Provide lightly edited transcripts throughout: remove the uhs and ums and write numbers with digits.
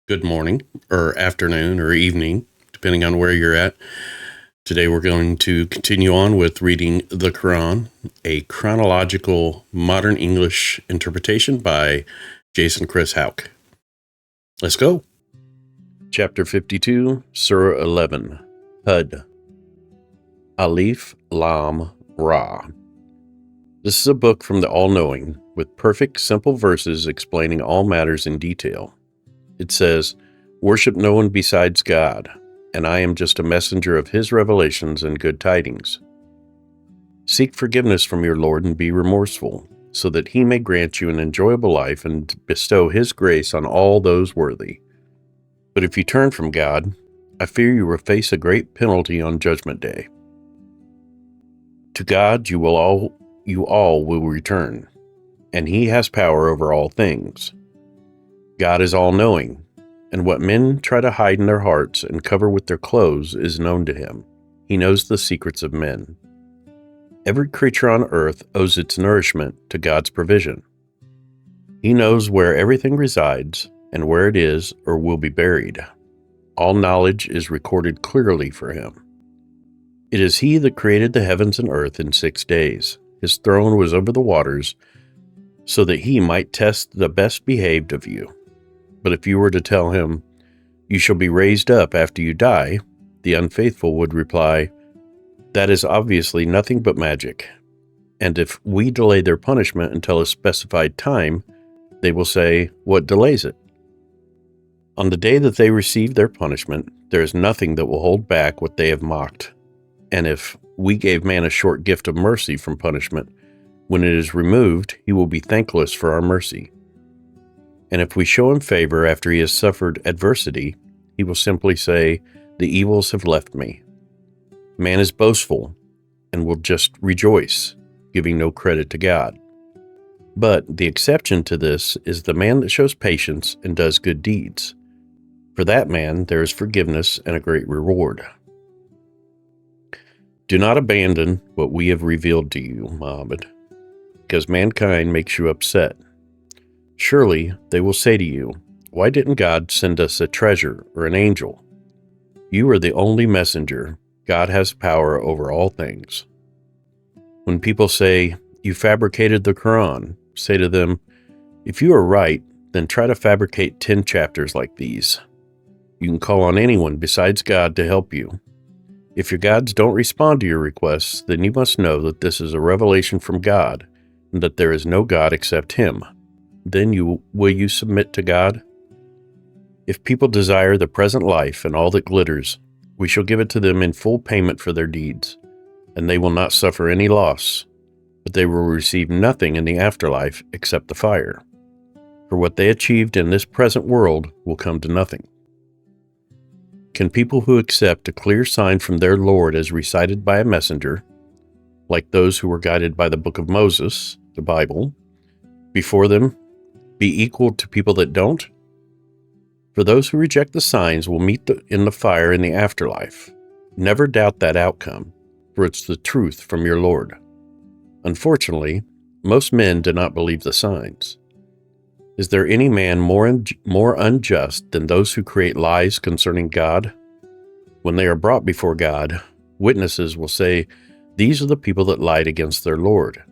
Good morning, or afternoon, or evening, depending on where you're at. Today we're going to continue on with reading the Quran, a chronological modern English interpretation by Jason Chris Houck. Let's go. Chapter 52, Surah 11, Hud. Alif Lam Ra. This is a book from the All-Knowing, with perfect, simple verses explaining all matters in detail. It says, "Worship no one besides God, and I am just a messenger of His revelations and good tidings. Seek forgiveness from your Lord and be remorseful, so that He may grant you an enjoyable life and bestow His grace on all those worthy. But if you turn from God, I fear you will face a great penalty on Judgment Day. To God you all will return, and He has power over all things. God is all-knowing, and what men try to hide in their hearts and cover with their clothes is known to Him. He knows the secrets of men. Every creature on earth owes its nourishment to God's provision. He knows where everything resides and where it is or will be buried. All knowledge is recorded clearly for Him. It is He that created the heavens and earth in 6 days. His throne was over the waters, so that He might test the best behaved of you. But if you were to tell Him, 'You shall be raised up after you die,' the unfaithful would reply, 'That is obviously nothing but magic.' And if we delay their punishment until a specified time, they will say, 'What delays it?' On the day that they receive their punishment, there is nothing that will hold back what they have mocked. And if we gave man a short gift of mercy from punishment, when it is removed, he will be thankless for our mercy. And if we show him favor after he has suffered adversity, he will simply say, 'The evils have left me.' Man is boastful and will just rejoice, giving no credit to God. But the exception to this is the man that shows patience and does good deeds. For that man there is forgiveness and a great reward. Do not abandon what we have revealed to you, Muhammad, because mankind makes you upset. Surely they will say to you, 'Why didn't God send us a treasure or an angel?' You are the only messenger. God has power over all things. When people say, 'You fabricated the Quran,' say to them, 'If you are right, then try to fabricate 10 chapters like these. You can call on anyone besides God to help you. If your gods don't respond to your requests, then you must know that this is a revelation from God, and that there is no God except Him. Then will you submit to God? If people desire the present life and all that glitters, we shall give it to them in full payment for their deeds, and they will not suffer any loss, but they will receive nothing in the afterlife except the fire. For what they achieved in this present world will come to nothing. Can people who accept a clear sign from their Lord as recited by a messenger, like those who were guided by the book of Moses, the Bible, before them, be equal to people that don't? For those who reject the signs will meet in the fire in the afterlife. Never doubt that outcome, for it's the truth from your Lord. Unfortunately, most men do not believe the signs. Is there any man more unjust than those who create lies concerning God? When they are brought before God, witnesses will say, 'These are the people that lied against their Lord,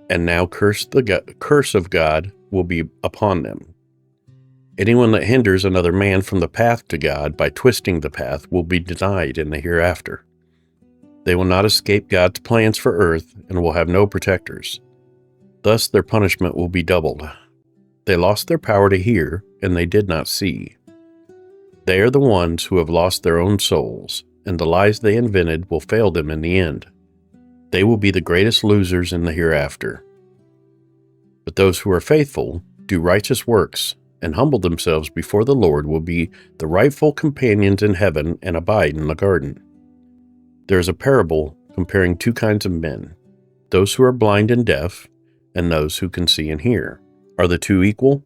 and now curse of God will be upon them.' Anyone that hinders another man from the path to God by twisting the path will be denied in the hereafter. They will not escape God's plans for earth and will have no protectors. Thus their punishment will be doubled. They lost their power to hear, and they did not see. They are the ones who have lost their own souls, and the lies they invented will fail them in the end. They will be the greatest losers in the hereafter. But those who are faithful, do righteous works, and humble themselves before the Lord will be the rightful companions in heaven and abide in the garden. There is a parable comparing 2 kinds of men, those who are blind and deaf, and those who can see and hear. Are the 2 equal?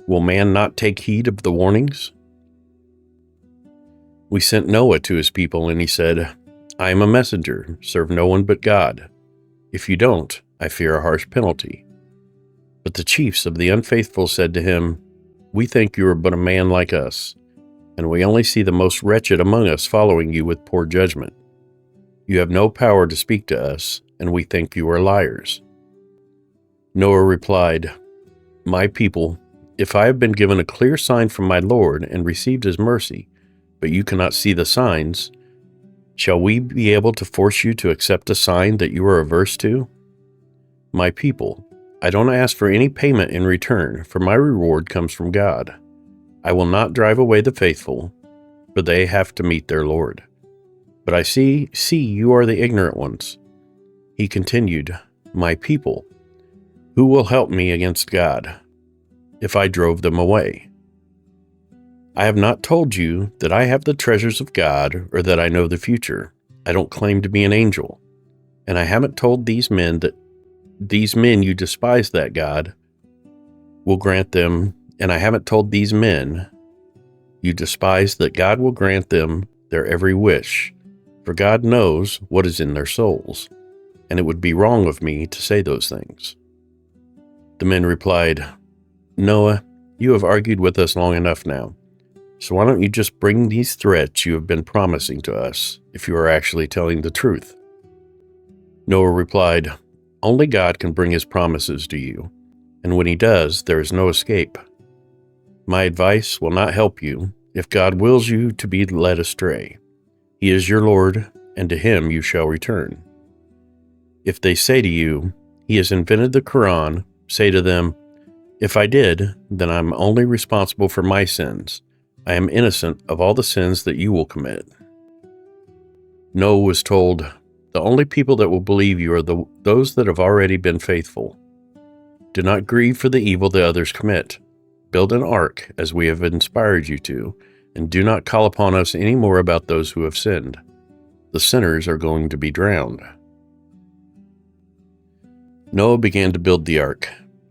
Will man not take heed of the warnings? We sent Noah to his people, and he said, 'I am a messenger, serve no one but God. If you don't, I fear a harsh penalty.' But the chiefs of the unfaithful said to him, We think you are but a man like us, and we only see the most wretched among us following you with poor judgment. You have no power to speak to us, and we think you are liars." Noah replied, "My people, if I have been given a clear sign from my Lord and received his mercy, but you cannot see the signs, shall we be able to force you to accept a sign that you are averse to? My people, I don't ask for any payment in return, for my reward comes from God. I will not drive away the faithful, but they have to meet their Lord. But I see you are the ignorant ones." He continued, "My people, who will help me against God if I drove them away? I have not told you that I have the treasures of God or that I know the future. I don't claim to be an angel. And I haven't told these men you despise that God will grant them, and I haven't told these men you despise that God will grant them their every wish, for God knows what is in their souls, and it would be wrong of me to say those things." The men replied, "Noah, you have argued with us long enough now. So why don't you just bring these threats you have been promising to us, if you are actually telling the truth?" Noah replied, "Only God can bring his promises to you, and when he does, there is no escape. My advice will not help you if God wills you to be led astray. He is your Lord, and to him you shall return. If they say to you, 'He has invented the Quran,' say to them, 'If I did, then I am only responsible for my sins. I am innocent of all the sins that you will commit." Noah was told, "The only people that will believe you are those that have already been faithful. Do not grieve for the evil that others commit. Build an ark, as we have inspired you to, and do not call upon us any more about those who have sinned. The sinners are going to be drowned." Noah began to build the ark,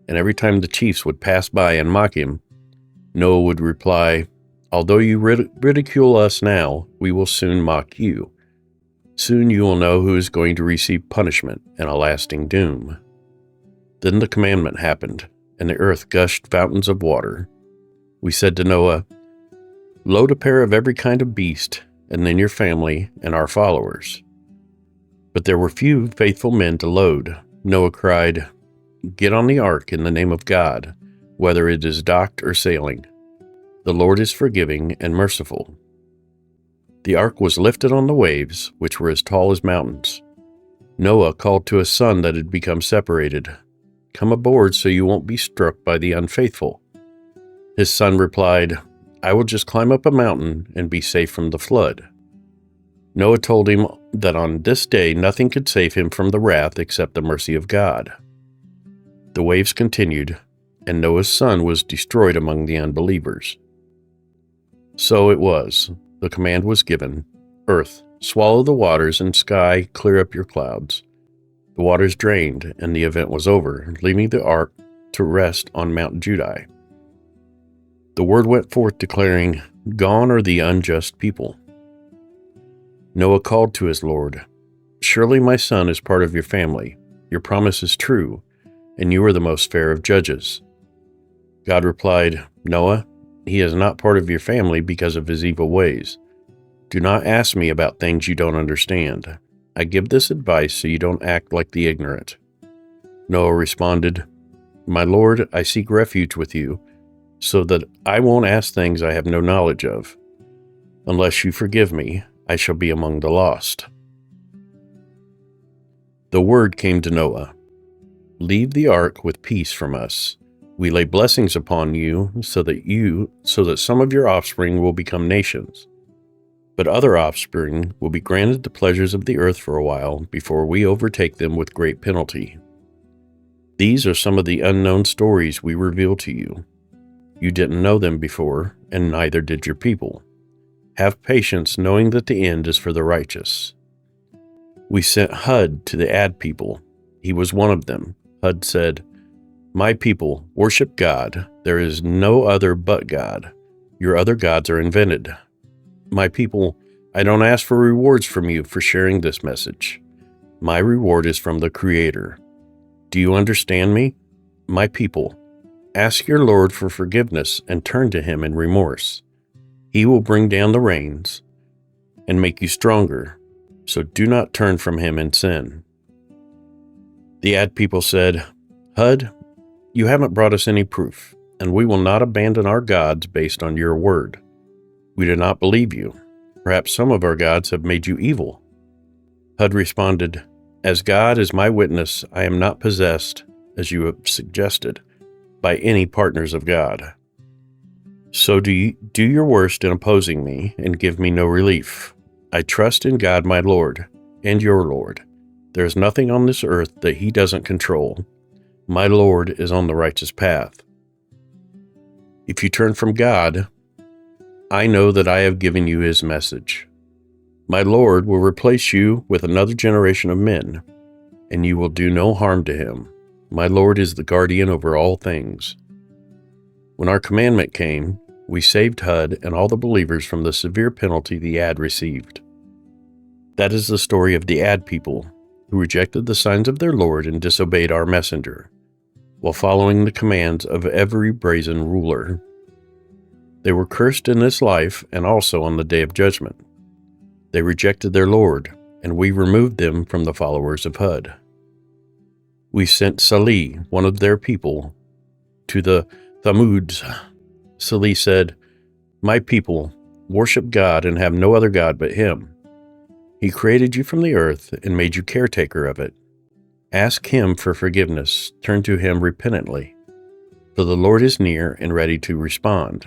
and every time the chiefs would pass by and mock him, Noah would reply, "Although you ridicule us now, we will soon mock you. Soon you will know who is going to receive punishment and a lasting doom." Then the commandment happened, and the earth gushed fountains of water. We said to Noah, "Load a pair of every kind of beast, and then your family and our followers." But there were few faithful men to load. Noah cried, "Get on the ark in the name of God, whether it is docked or sailing. The Lord is forgiving and merciful." The ark was lifted on the waves, which were as tall as mountains. Noah called to his son that had become separated, "Come aboard so you won't be struck by the unfaithful." His son replied, "I will just climb up a mountain and be safe from the flood." Noah told him that on this day nothing could save him from the wrath except the mercy of God. The waves continued, and Noah's son was destroyed among the unbelievers. So it was. The command was given, "Earth, swallow the waters, and sky, clear up your clouds." The waters drained, and the event was over, leaving the ark to rest on Mount Judai. The word went forth declaring, "Gone are the unjust people." Noah called to his Lord, "Surely my son is part of your family. Your promise is true, and you are the most fair of judges." God replied, "Noah, he is not part of your family because of his evil ways. Do not ask me about things you don't understand. I give this advice so you don't act like the ignorant." Noah responded, "My Lord, I seek refuge with you, so that I won't ask things I have no knowledge of. Unless you forgive me, I shall be among the lost." The word came to Noah, "Leave the ark with peace from us. We lay blessings upon you so that some of your offspring will become nations. But other offspring will be granted the pleasures of the earth for a while before we overtake them with great penalty. These are some of the unknown stories we reveal to you. You didn't know them before, and neither did your people. Have patience, knowing that the end is for the righteous." We sent Hud to the Ad people. He was one of them. Hud said, "My people, worship God. There is no other but God. Your other gods are invented. My people, I don't ask for rewards from you for sharing this message. My reward is from the Creator. Do you understand me? My people, Ask your Lord for forgiveness and turn to him in remorse. He will bring down the rains and make you stronger, so do not turn from him in sin. The Ad people said, Hud, you haven't brought us any proof, and we will not abandon our gods based on your word. We do not believe you. Perhaps some of our gods have made you evil. Hud responded, As God is my witness, I am not possessed, as you have suggested, by any partners of God. So do your worst in opposing me and give me no relief. I trust in God my Lord and your Lord. There is nothing on this earth that he doesn't control. My Lord is on the righteous path. If you turn from God, I know that I have given you his message. My Lord will replace you with another generation of men, and you will do no harm to him. My Lord is the guardian over all things. When our commandment came, we saved Hud and all the believers from the severe penalty the Ad received. That is the story of the Ad people, who rejected the signs of their Lord and disobeyed our messenger, while following the commands of every brazen ruler. They were cursed in this life and also on the day of judgment. They rejected their Lord, and we removed them from the followers of Hud. We sent Salih, one of their people, to the Thamuds. Salih said, My people, worship God and have no other God but him. He created you from the earth and made you caretaker of it. Ask him for forgiveness, turn to him repentantly, for the Lord is near and ready to respond.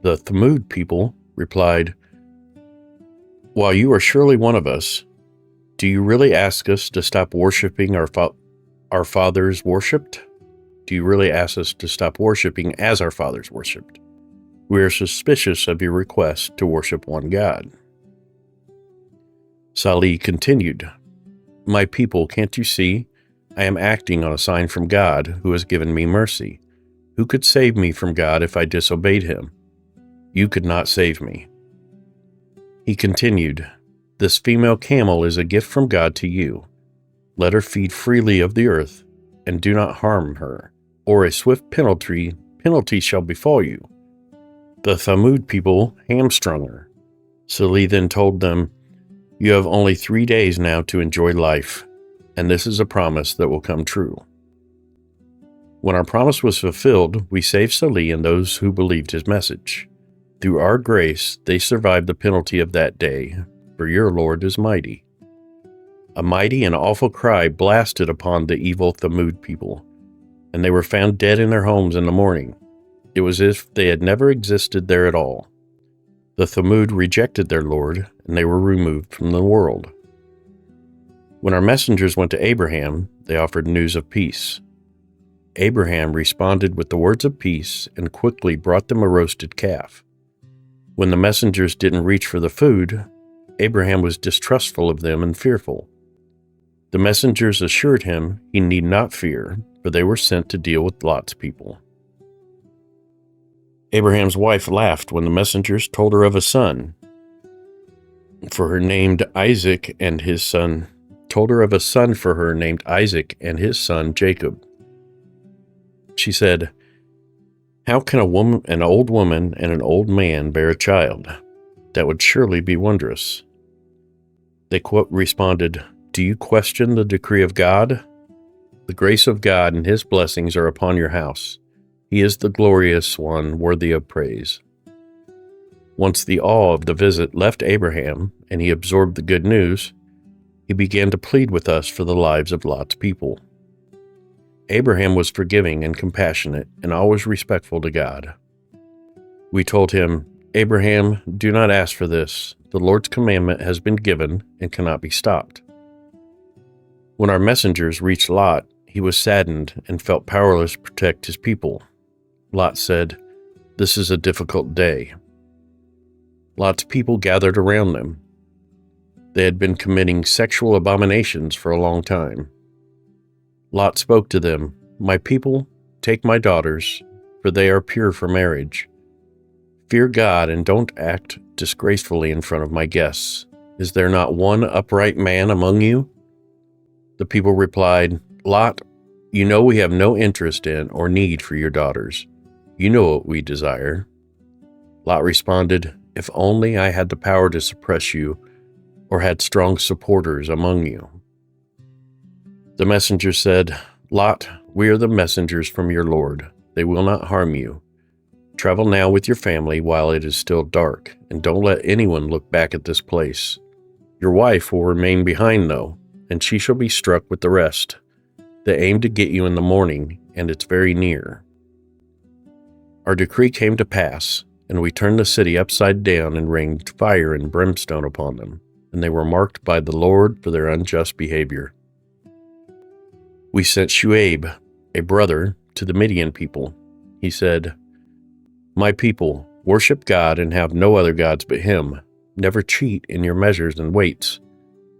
The Thamud people replied, While you are surely one of us, do you really ask us to stop worshiping our fathers worshipped? Do you really ask us to stop worshiping as our fathers worshipped? We are suspicious of your request to worship one God. Salih continued, My people, can't you see? I am acting on a sign from God, who has given me mercy. Who could save me from God if I disobeyed him? You could not save me. He continued, This female camel is a gift from God to you. Let her feed freely of the earth, and do not harm her, or a swift penalty shall befall you. The Thamud people hamstrung her. Salih then told them, You have only 3 days now to enjoy life, and this is a promise that will come true. When our promise was fulfilled, we saved Salih and those who believed his message. Through our grace, they survived the penalty of that day, for your Lord is mighty. A mighty and awful cry blasted upon the evil Thamud people, and they were found dead in their homes in the morning. It was as if they had never existed there at all. The Thamud rejected their Lord, and they were removed from the world. When our messengers went to Abraham, they offered news of peace. Abraham responded with the words of peace and quickly brought them a roasted calf. When the messengers didn't reach for the food, Abraham was distrustful of them and fearful. The messengers assured him he need not fear, for they were sent to deal with Lot's people. Abraham's wife laughed when the messengers told her of a son for her named Isaac and his son Jacob. She said, How can an old woman and an old man bear a child? That would surely be wondrous. They responded, Do you question the decree of God? The grace of God and his blessings are upon your house. He is the glorious one, worthy of praise. Once the awe of the visit left Abraham and he absorbed the good news, he began to plead with us for the lives of Lot's people. Abraham was forgiving and compassionate and always respectful to God. We told him, Abraham, do not ask for this. The Lord's commandment has been given and cannot be stopped. When our messengers reached Lot, he was saddened and felt powerless to protect his people. Lot said, This is a difficult day. Lot's people gathered around them. They had been committing sexual abominations for a long time. Lot spoke to them, My people, take my daughters, for they are pure for marriage. Fear God and don't act disgracefully in front of my guests. Is there not one upright man among you? The people replied, Lot, You know we have no interest in or need for your daughters. You know what we desire." Lot responded, "If only I had the power to suppress you or had strong supporters among you." The messenger said, "Lot, we are the messengers from your Lord. They will not harm you. Travel now with your family while it is still dark, and don't let anyone look back at this place. Your wife will remain behind, though, and she shall be struck with the rest. They aim to get you in the morning, and it's very near." Our decree came to pass, and we turned the city upside down and rained fire and brimstone upon them, and they were marked by the Lord for their unjust behavior. We sent Shuaib, a brother, to the Midian people. He said, "My people, worship God and have no other gods but Him. Never cheat in your measures and weights.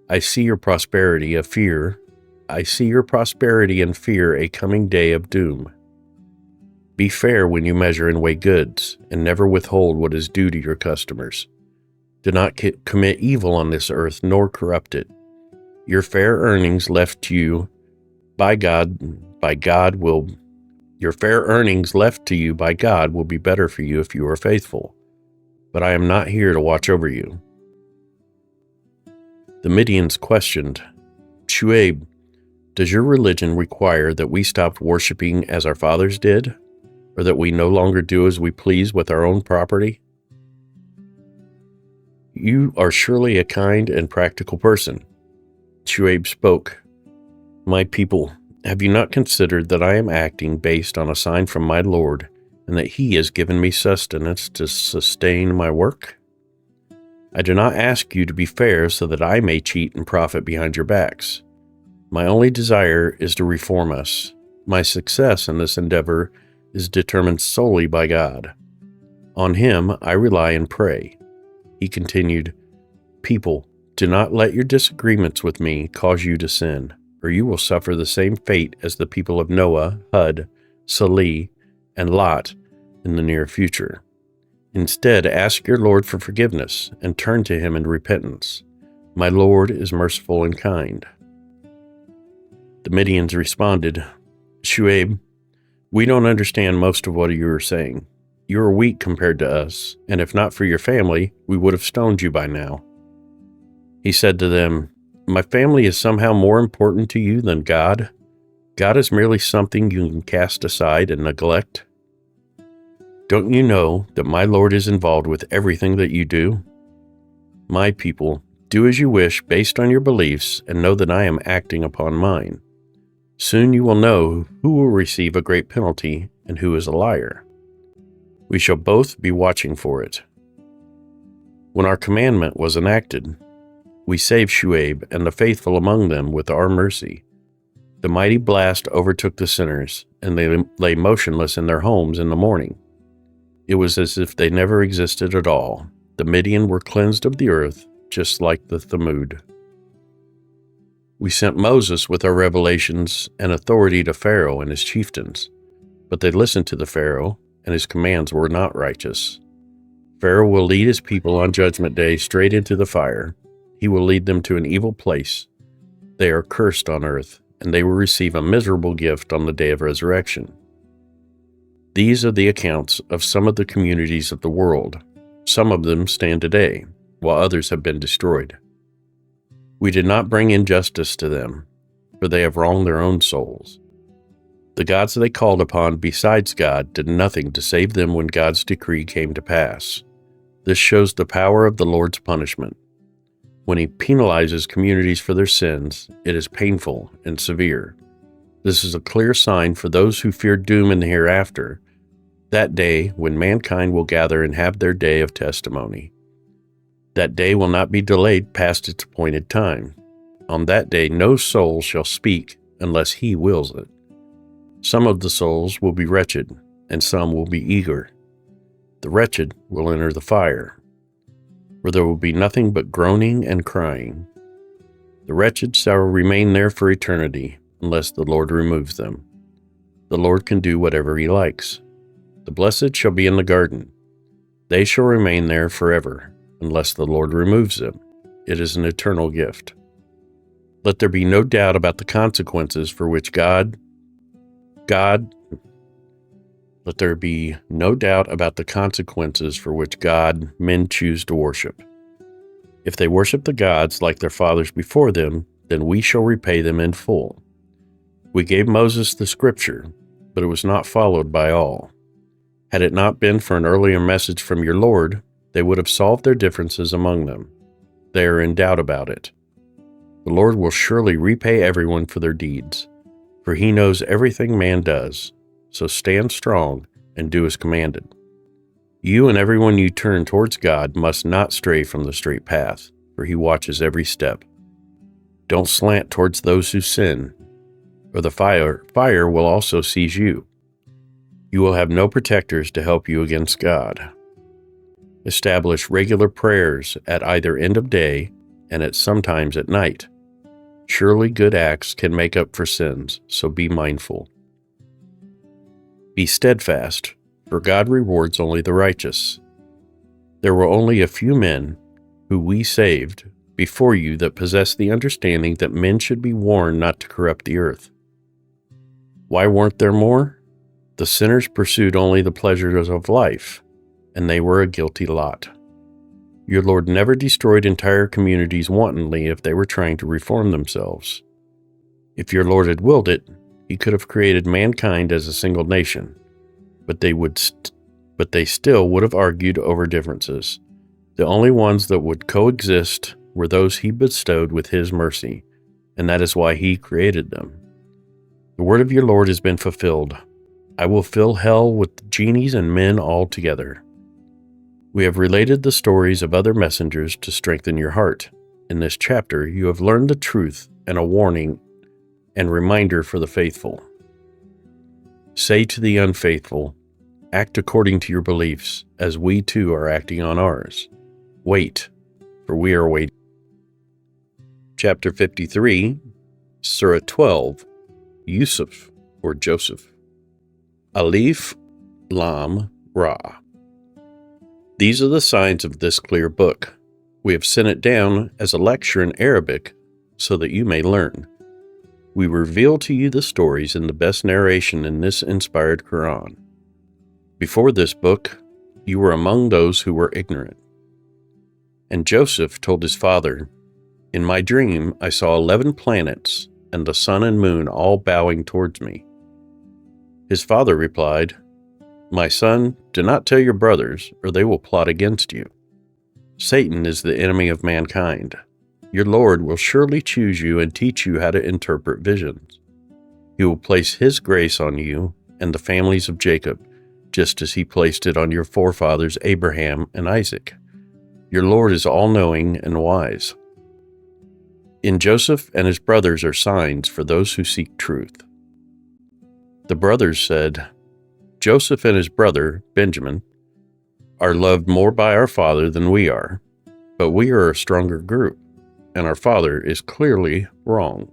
I see your prosperity and fear a coming day of doom. Be fair when you measure and weigh goods, and never withhold what is due to your customers. Do not commit evil on this earth, nor corrupt it. Your fair earnings left to you by God will be better for you if you are faithful. But I am not here to watch over you." The Midians questioned, "Shuaib, does your religion require that we stop worshiping as our fathers did, or that we no longer do as we please with our own property?" "You are surely a kind and practical person." Shuaib spoke, "My people, have you not considered that I am acting based on a sign from my Lord, and that He has given me sustenance to sustain my work? I do not ask you to be fair so that I may cheat and profit behind your backs. My only desire is to reform us. My success in this endeavor is determined solely by God. On Him I rely and pray." He continued, "People, do not let your disagreements with me cause you to sin, or you will suffer the same fate as the people of Noah, Hud, Salih, and Lot in the near future. Instead, ask your Lord for forgiveness and turn to Him in repentance. My Lord is merciful and kind." The Midians responded, "Shuaib, we don't understand most of what you are saying. You are weak compared to us, and if not for your family, we would have stoned you by now." He said to them, "My family is somehow more important to you than God? God is merely something you can cast aside and neglect? Don't you know that my Lord is involved with everything that you do? My people, do as you wish based on your beliefs, and know that I am acting upon mine. Soon you will know who will receive a great penalty and who is a liar. We shall both be watching for it." When our commandment was enacted, we saved Shuaib and the faithful among them with our mercy. The mighty blast overtook the sinners, and they lay motionless in their homes in the morning. It was as if they never existed at all. The Midian were cleansed of the earth, just like the Thamud. We sent Moses with our revelations and authority to Pharaoh and his chieftains, but they listened to the Pharaoh, and his commands were not righteous. Pharaoh will lead his people on Judgment Day straight into the fire. He will lead them to an evil place. They are cursed on earth, and they will receive a miserable gift on the day of resurrection. These are the accounts of some of the communities of the world. Some of them stand today, while others have been destroyed. We did not bring injustice to them, for they have wronged their own souls. The gods they called upon besides God did nothing to save them when God's decree came to pass. This shows the power of the Lord's punishment. When He penalizes communities for their sins, it is painful and severe. This is a clear sign for those who fear doom in the hereafter, that day when mankind will gather and have their day of testimony. That day will not be delayed past its appointed time. On that day no soul shall speak unless He wills it. Some of the souls will be wretched, and some will be eager. The wretched will enter the fire, where there will be nothing but groaning and crying. The wretched shall remain there for eternity, unless the Lord removes them. The Lord can do whatever He likes. The blessed shall be in the garden. They shall remain there forever, unless the Lord removes them. It is an eternal gift. Let there be no doubt about the consequences for which God God, let there be no doubt about the consequences for which men choose to worship. If they worship the gods like their fathers before them, then we shall repay them in full. We gave Moses the scripture, but it was not followed by all. Had it not been for an earlier message from your Lord, they would have solved their differences among them. They are in doubt about it. The Lord will surely repay everyone for their deeds, for he knows everything man does. So stand strong and do as commanded. You and everyone you turn towards God must not stray from the straight path, for he watches every step. Don't slant towards those who sin, or the fire will also seize you. You will have no protectors to help you against God. Establish regular prayers at either end of day and sometimes at night. Surely good acts can make up for sins, so be mindful. Be steadfast, for God rewards only the righteous. There were only a few men who we saved before you that possessed the understanding that men should be warned not to corrupt the earth. Why weren't there more? The sinners pursued only the pleasures of life, and they were a guilty lot. Your Lord never destroyed entire communities wantonly if they were trying to reform themselves. If your Lord had willed it, he could have created mankind as a single nation, but they still would have argued over differences. The only ones that would coexist were those he bestowed with his mercy, and that is why he created them. The word of your Lord has been fulfilled. I will fill hell with genies and men altogether. We have related the stories of other messengers to strengthen your heart. In this chapter, you have learned the truth and a warning and reminder for the faithful. Say to the unfaithful, act according to your beliefs, as we too are acting on ours. Wait, for we are waiting. Chapter 53, Surah 12, Yusuf or Joseph. Alif, Lam, Ra. These are the signs of this clear book. We have sent it down as a lecture in Arabic so that you may learn. We reveal to you the stories in the best narration in this inspired Quran. Before this book, you were among those who were ignorant. And Joseph told his father, in my dream I saw 11 planets and the sun and moon all bowing towards me. His father replied, my son, do not tell your brothers, or they will plot against you. Satan is the enemy of mankind. Your Lord will surely choose you and teach you how to interpret visions. He will place his grace on you and the families of Jacob, just as he placed it on your forefathers Abraham and Isaac. Your Lord is all-knowing and wise. In Joseph and his brothers are signs for those who seek truth. The brothers said, Joseph and his brother, Benjamin, are loved more by our father than we are, but we are a stronger group, and our father is clearly wrong.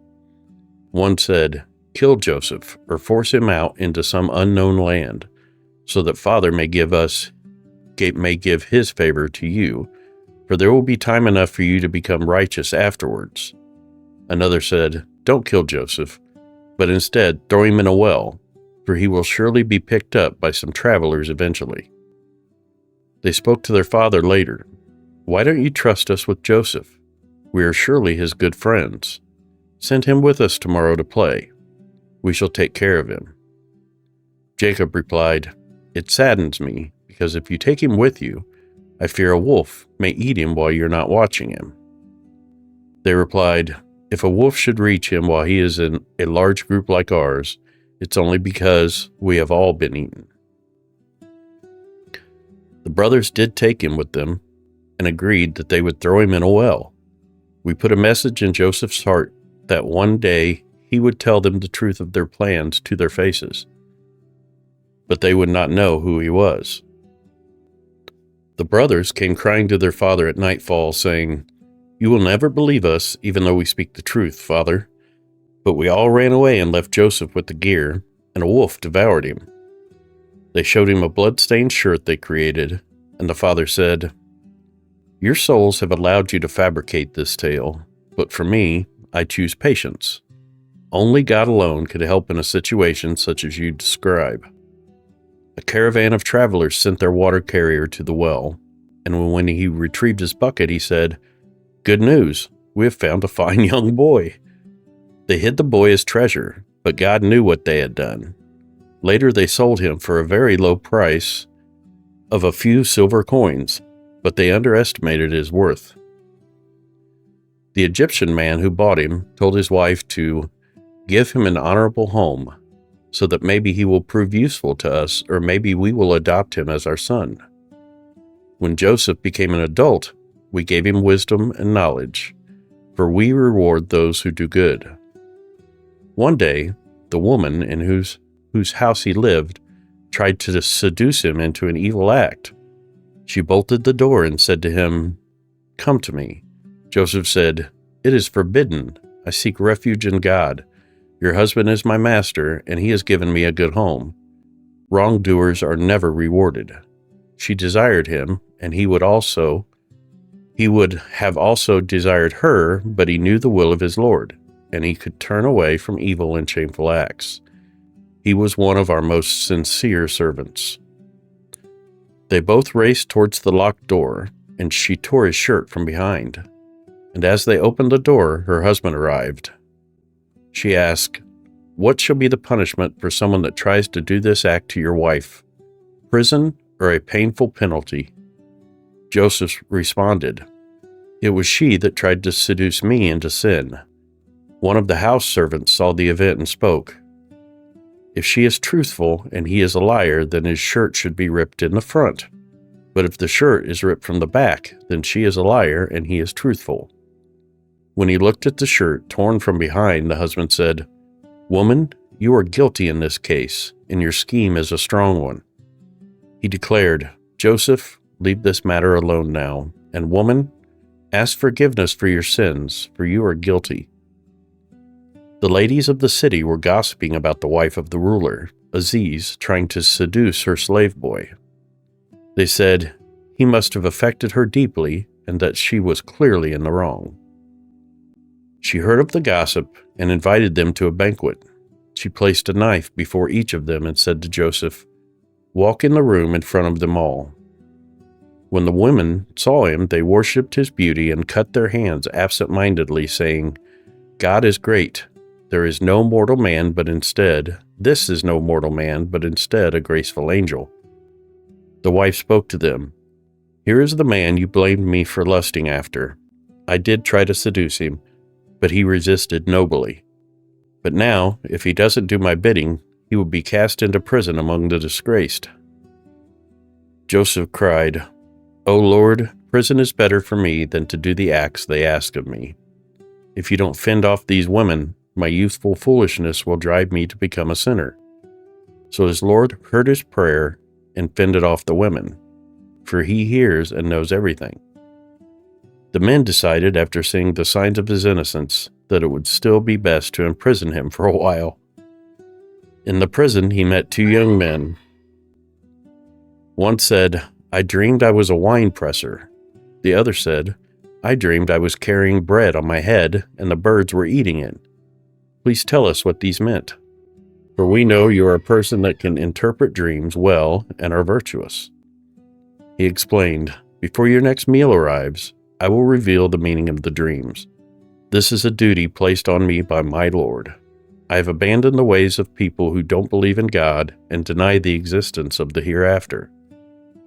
One said, kill Joseph or force him out into some unknown land, so that father may give his favor to you, for there will be time enough for you to become righteous afterwards. Another said, don't kill Joseph, but instead throw him in a well, for he will surely be picked up by some travelers eventually. They spoke to their father later. Why don't you trust us with Joseph? We are surely his good friends. Send him with us tomorrow to play. We shall take care of him. Jacob replied, it saddens me, because if you take him with you, I fear a wolf may eat him while you're not watching him. They replied, if a wolf should reach him while he is in a large group like ours, it's only because we have all been eaten. The brothers did take him with them and agreed that they would throw him in a well. We put a message in Joseph's heart that one day he would tell them the truth of their plans to their faces, but they would not know who he was. The brothers came crying to their father at nightfall, saying, you will never believe us, even though we speak the truth, father. But we all ran away and left Joseph with the gear, and a wolf devoured him. They showed him a blood-stained shirt they created, and the father said, your souls have allowed you to fabricate this tale, but for me, I choose patience. Only God alone could help in a situation such as you describe. A caravan of travelers sent their water carrier to the well, and when he retrieved his bucket, he said, "Good news, we have found a fine young boy." They hid the boy as treasure, but God knew what they had done. Later they sold him for a very low price of a few silver coins, but they underestimated his worth. The Egyptian man who bought him told his wife to give him an honorable home, so that maybe he will prove useful to us, or maybe we will adopt him as our son. When Joseph became an adult, we gave him wisdom and knowledge, for we reward those who do good. One day, the woman in whose house he lived tried to seduce him into an evil act. She bolted the door and said to him, "Come to me." Joseph said, "It is forbidden. I seek refuge in God. Your husband is my master, and he has given me a good home. Wrongdoers are never rewarded." She desired him, and he would have also desired her, but he knew the will of his Lord, and he could turn away from evil and shameful acts. He was one of our most sincere servants. They both raced towards the locked door, and she tore his shirt from behind. And as they opened the door, her husband arrived. She asked, "What shall be the punishment for someone that tries to do this act to your wife? Prison or a painful penalty?" Joseph responded, "It was she that tried to seduce me into sin." One of the house servants saw the event and spoke, "If she is truthful and he is a liar, then his shirt should be ripped in the front. But if the shirt is ripped from the back, then she is a liar and he is truthful." When he looked at the shirt torn from behind, the husband said, "Woman, you are guilty in this case, and your scheme is a strong one." He declared, "Joseph, leave this matter alone now, and woman, ask forgiveness for your sins, for you are guilty." The ladies of the city were gossiping about the wife of the ruler, Aziz, trying to seduce her slave boy. They said, "He must have affected her deeply, and that she was clearly in the wrong." She heard of the gossip and invited them to a banquet. She placed a knife before each of them and said to Joseph, "Walk in the room in front of them all." When the women saw him, they worshipped his beauty and cut their hands absent-mindedly, saying, "God is great. This is no mortal man, but instead a graceful angel." The wife spoke to them, "Here is the man you blamed me for lusting after. I did try to seduce him, but he resisted nobly. But now, if he doesn't do my bidding, he will be cast into prison among the disgraced." Joseph cried, "O Lord, prison is better for me than to do the acts they ask of me. If you don't fend off these women, my youthful foolishness will drive me to become a sinner." So his Lord heard his prayer and fended off the women, for he hears and knows everything. The men decided, after seeing the signs of his innocence, that it would still be best to imprison him for a while. In the prison, he met two young men. One said, "I dreamed I was a wine presser." The other said, "I dreamed I was carrying bread on my head and the birds were eating it. Please tell us what these meant, for we know you are a person that can interpret dreams well and are virtuous." He explained, "Before your next meal arrives, I will reveal the meaning of the dreams. This is a duty placed on me by my Lord. I have abandoned the ways of people who don't believe in God and deny the existence of the hereafter.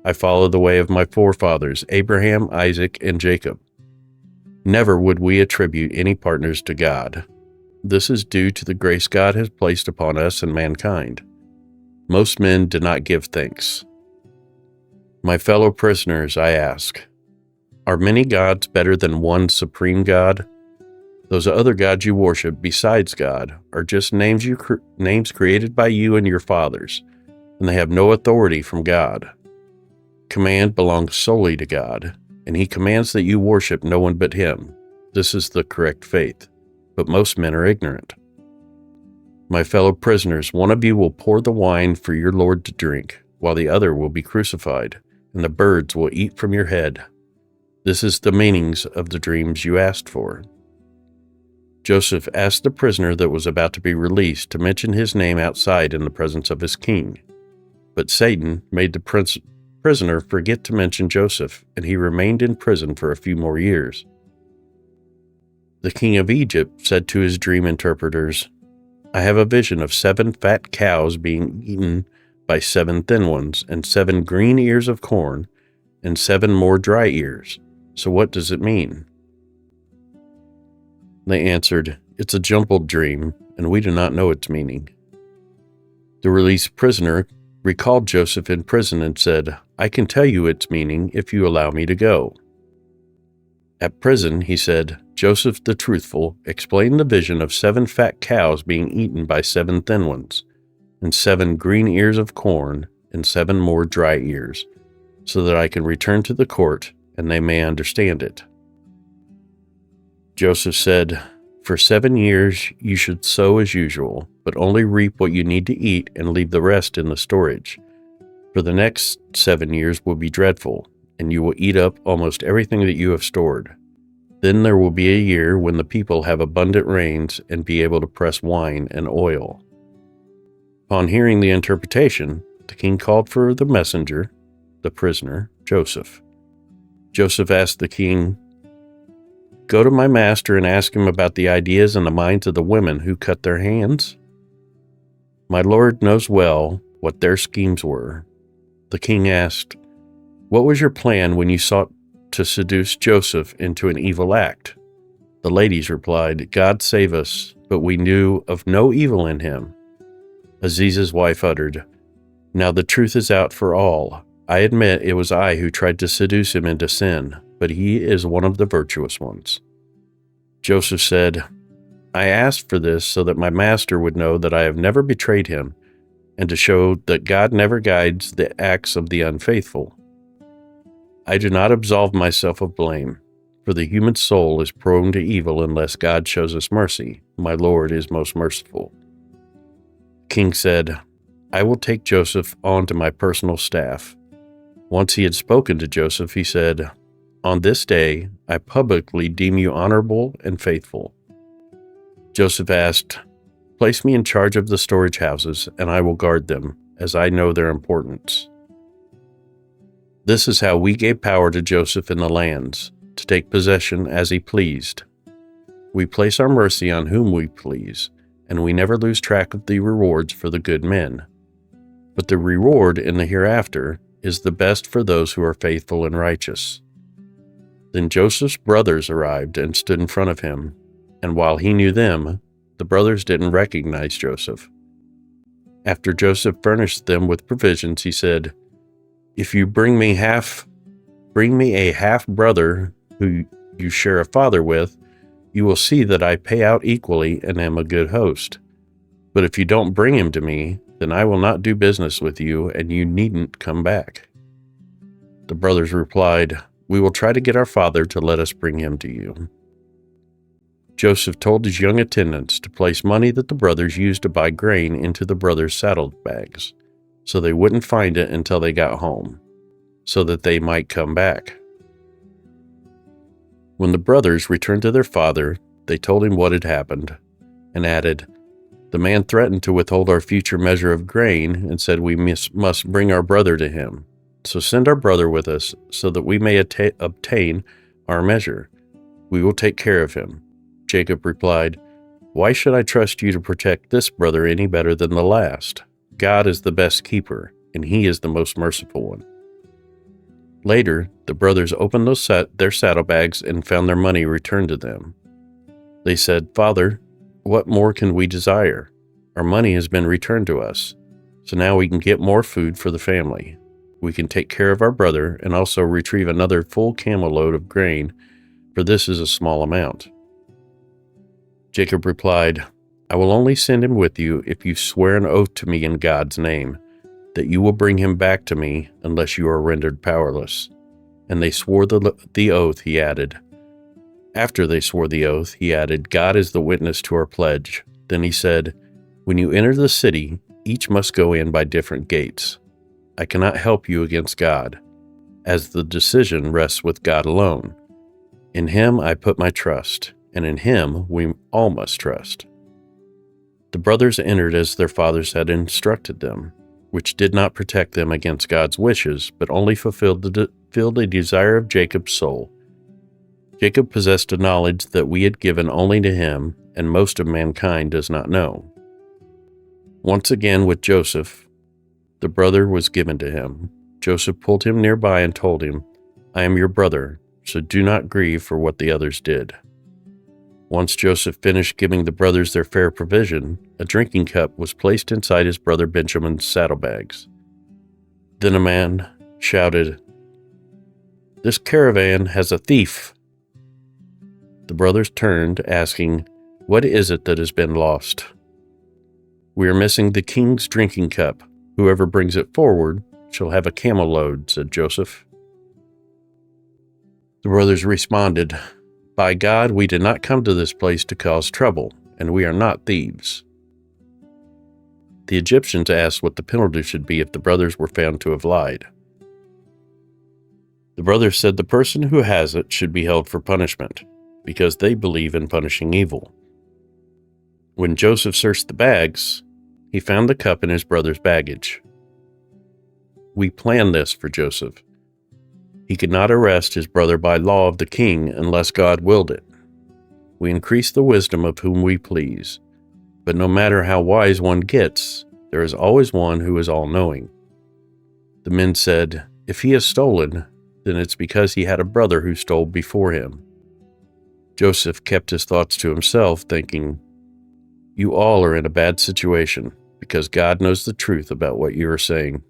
I follow the way of my forefathers, Abraham, Isaac, and Jacob. Never would we attribute any partners to God. This is due to the grace God has placed upon us and mankind. Most men do not give thanks. My fellow prisoners, I ask, are many gods better than one supreme God? Those other gods you worship besides God are just names created by you and your fathers, and they have no authority from God. Command belongs solely to God, and he commands that you worship no one but him. This is the correct faith, but most men are ignorant. My fellow prisoners, one of you will pour the wine for your Lord to drink, while the other will be crucified, and the birds will eat from your head. This is the meanings of the dreams you asked for." Joseph asked the prisoner that was about to be released to mention his name outside in the presence of his king. But Satan made the prisoner forget to mention Joseph, and he remained in prison for a few more years. The king of Egypt said to his dream interpreters, "I have a vision of 7 fat cows being eaten by 7 thin ones, and 7 green ears of corn, and 7 more dry ears. So what does it mean?" They answered, "It's a jumbled dream, and we do not know its meaning." The released prisoner recalled Joseph in prison and said, "I can tell you its meaning if you allow me to go." At prison, he said, Joseph the truthful explained the vision of 7 fat cows being eaten by 7 thin ones, and 7 green ears of corn, and 7 more dry ears, so that I can return to the court and they may understand it. Joseph said, "For 7 years you should sow as usual, but only reap what you need to eat and leave the rest in the storage. For the next 7 years will be dreadful, and you will eat up almost everything that you have stored. Then there will be a year when the people have abundant rains and be able to press wine and oil." Upon hearing the interpretation, the king called for the messenger, the prisoner, Joseph. Joseph asked the king, "Go to my master and ask him about the ideas and the minds of the women who cut their hands. My lord knows well what their schemes were." The king asked, "What was your plan when you sought to seduce Joseph into an evil act?" The ladies replied, "God save us, but we knew of no evil in him." Aziz's wife uttered, "Now the truth is out for all. I admit it was I who tried to seduce him into sin, but he is one of the virtuous ones." Joseph said, "I asked for this so that my master would know that I have never betrayed him, and to show that God never guides the acts of the unfaithful. I do not absolve myself of blame, for the human soul is prone to evil unless God shows us mercy. My Lord is most merciful." The king said, "I will take Joseph on to my personal staff." Once he had spoken to Joseph, he said, "On this day, I publicly deem you honorable and faithful." Joseph asked, "Place me in charge of the storage houses, and I will guard them, as I know their importance." This is how we gave power to Joseph in the lands, to take possession as he pleased. We place our mercy on whom we please, and we never lose track of the rewards for the good men. But the reward in the hereafter is the best for those who are faithful and righteous. Then Joseph's brothers arrived and stood in front of him, and while he knew them, the brothers didn't recognize Joseph. After Joseph furnished them with provisions, he said, "If you bring me a half-brother who you share a father with, you will see that I pay out equally and am a good host. But if you don't bring him to me, then I will not do business with you, and you needn't come back." The brothers replied, "We will try to get our father to let us bring him to you." Joseph told his young attendants to place money that the brothers used to buy grain into the brothers' saddlebags, so they wouldn't find it until they got home, so that they might come back. When the brothers returned to their father, they told him what had happened, and added, "The man threatened to withhold our future measure of grain and said we must bring our brother to him. So send our brother with us so that we may obtain our measure. We will take care of him." Jacob replied, "Why should I trust you to protect this brother any better than the last? God is the best keeper, and he is the most merciful one." Later, the brothers opened their saddlebags and found their money returned to them. They said, "Father, what more can we desire? Our money has been returned to us, so now we can get more food for the family. We can take care of our brother and also retrieve another full camel load of grain, for this is a small amount." Jacob replied, "I will only send him with you if you swear an oath to me in God's name, that you will bring him back to me unless you are rendered powerless." And they swore the oath, he added. After they swore the oath, he added, "God is the witness to our pledge." Then he said, "When you enter the city, each must go in by different gates. I cannot help you against God, as the decision rests with God alone. In him I put my trust, and in him we all must trust." The brothers entered as their fathers had instructed them, which did not protect them against God's wishes, but only fulfilled the desire of Jacob's soul. Jacob possessed a knowledge that we had given only to him, and most of mankind does not know. Once again with Joseph, the brother was given to him. Joseph pulled him nearby and told him, "I am your brother, so do not grieve for what the others did." Once Joseph finished giving the brothers their fair provision, a drinking cup was placed inside his brother Benjamin's saddlebags. Then a man shouted, "This caravan has a thief!" The brothers turned, asking, "What is it that has been lost?" "We are missing the king's drinking cup. Whoever brings it forward shall have a camel load," said Joseph. The brothers responded, "By God, we did not come to this place to cause trouble, and we are not thieves." The Egyptians asked what the penalty should be if the brothers were found to have lied. The brothers said the person who has it should be held for punishment, because they believe in punishing evil. When Joseph searched the bags, he found the cup in his brother's baggage. We planned this for Joseph. He could not arrest his brother by law of the king unless God willed it. We increase the wisdom of whom we please, but no matter how wise one gets, there is always one who is all-knowing. The men said, "If he has stolen, then it's because he had a brother who stole before him." Joseph kept his thoughts to himself, thinking, "You all are in a bad situation, because God knows the truth about what you are saying."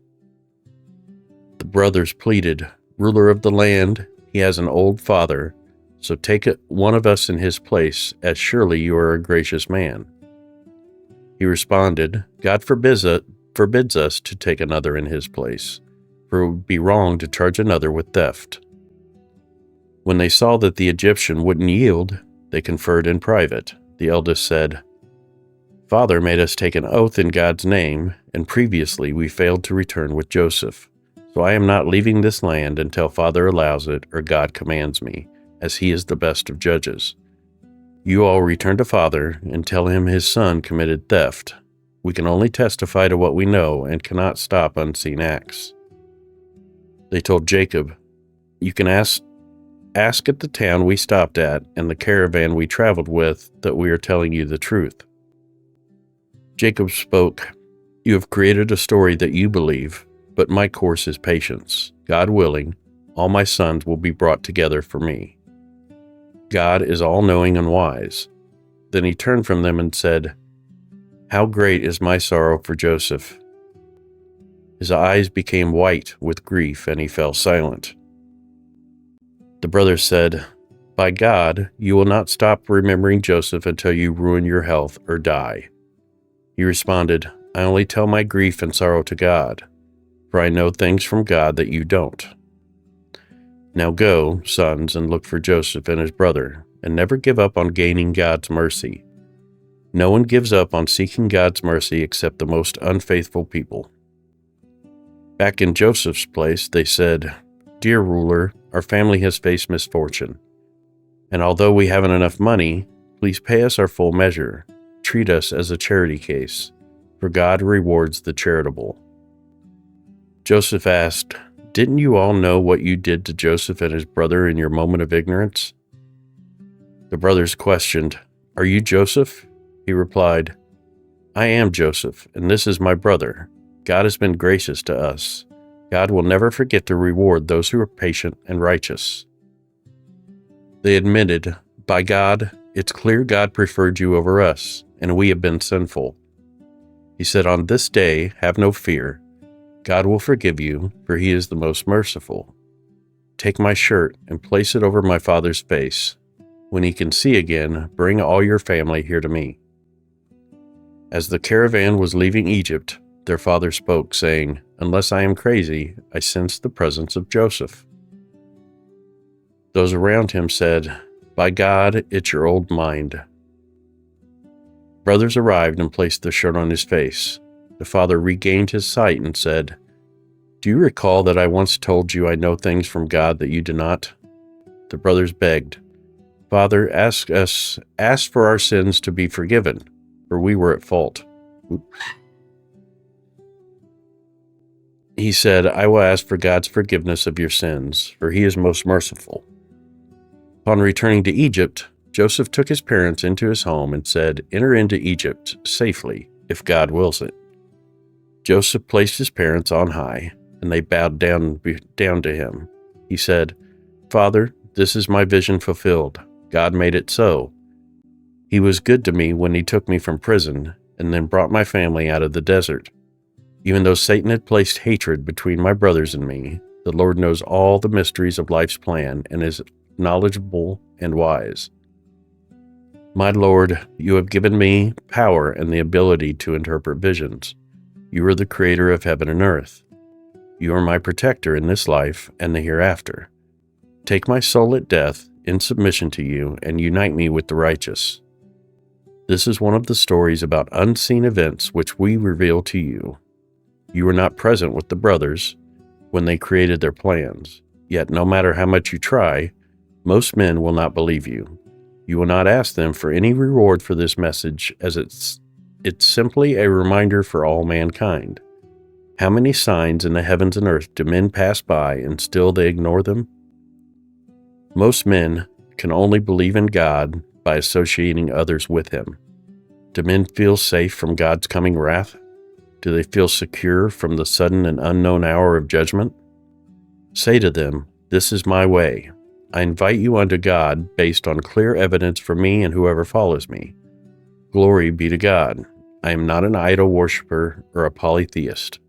The brothers pleaded, "Ruler of the land, he has an old father, so take one of us in his place, as surely you are a gracious man." He responded, "God forbids us to take another in his place, for it would be wrong to charge another with theft." When they saw that the Egyptian wouldn't yield, they conferred in private. The eldest said, "Father made us take an oath in God's name, and previously we failed to return with Joseph. So I am not leaving this land until Father allows it or God commands me, as he is the best of judges. You all return to Father and tell him his son committed theft. We can only testify to what we know and cannot stop unseen acts." They told Jacob, "You can ask at the town we stopped at and the caravan we traveled with that we are telling you the truth." Jacob spoke, "You have created a story that you believe, but my course is patience. God willing, all my sons will be brought together for me. God is all-knowing and wise." Then he turned from them and said, "How great is my sorrow for Joseph." His eyes became white with grief, and he fell silent. The brothers said, "By God, you will not stop remembering Joseph until you ruin your health or die." He responded, "I only tell my grief and sorrow to God, for I know things from God that you don't. Now go, sons, and look for Joseph and his brother, and never give up on gaining God's mercy. No one gives up on seeking God's mercy except the most unfaithful people." Back in Joseph's place, they said, "Dear ruler, our family has faced misfortune, and although we haven't enough money, please pay us our full measure. Treat us as a charity case, for God rewards the charitable." Joseph asked, "Didn't you all know what you did to Joseph and his brother in your moment of ignorance?" The brothers questioned, "Are you Joseph?" He replied, "I am Joseph, and this is my brother. God has been gracious to us. God will never forget to reward those who are patient and righteous." They admitted, "By God, it's clear God preferred you over us, and we have been sinful." He said, "On this day, have no fear. God will forgive you, for he is the most merciful. Take my shirt and place it over my father's face. When he can see again, bring all your family here to me." As the caravan was leaving Egypt, their father spoke, saying, "Unless I am crazy, I sense the presence of Joseph." Those around him said, "By God, it's your old mind." Brothers arrived and placed the shirt on his face. The father regained his sight and said, "Do you recall that I once told you I know things from God that you do not?" The brothers begged, Father, ask for our sins to be forgiven, for we were at fault. He said, I will ask for God's forgiveness of your sins, for he is most merciful. Upon returning to Egypt, Joseph took his parents into his home and said, Enter into Egypt safely, if God wills it. Joseph placed his parents on high, and they bowed down to him. He said, Father, this is my vision fulfilled. God made it so. He was good to me when he took me from prison and then brought my family out of the desert. Even though Satan had placed hatred between my brothers and me, the Lord knows all the mysteries of life's plan and is knowledgeable and wise. My Lord, you have given me power and the ability to interpret visions. You are the creator of heaven and earth. You are my protector in this life and the hereafter. Take my soul at death in submission to you and unite me with the righteous. This is one of the stories about unseen events which we reveal to you. You were not present with the brothers when they created their plans, yet no matter how much you try, most men will not believe you. You will not ask them for any reward for this message, as it's simply a reminder for all mankind. How many signs in the heavens and earth do men pass by and still they ignore them? Most men can only believe in God by associating others with him. Do men feel safe from God's coming wrath? Do they feel secure from the sudden and unknown hour of judgment? Say to them, This is my way. I invite you unto God based on clear evidence from me and whoever follows me. Glory be to God. I am not an idol worshiper or a polytheist.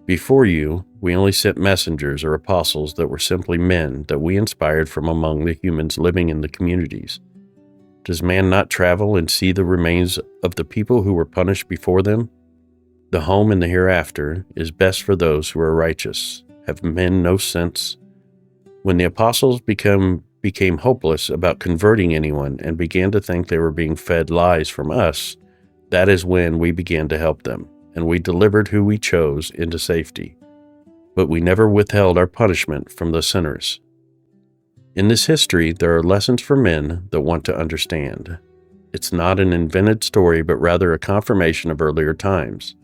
Before you, we only sent messengers or apostles that were simply men that we inspired from among the humans living in the communities. Does man not travel and see the remains of the people who were punished before them? The home in the hereafter is best for those who are righteous. Have men no sense? When the apostles became hopeless about converting anyone and began to think they were being fed lies from us, that is when we began to help them, and we delivered who we chose into safety. But we never withheld our punishment from the sinners. In this history, there are lessons for men that want to understand. It's not an invented story, but rather a confirmation of earlier times,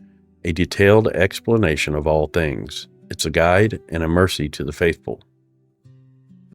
a detailed explanation of all things. It's a guide and a mercy to the faithful.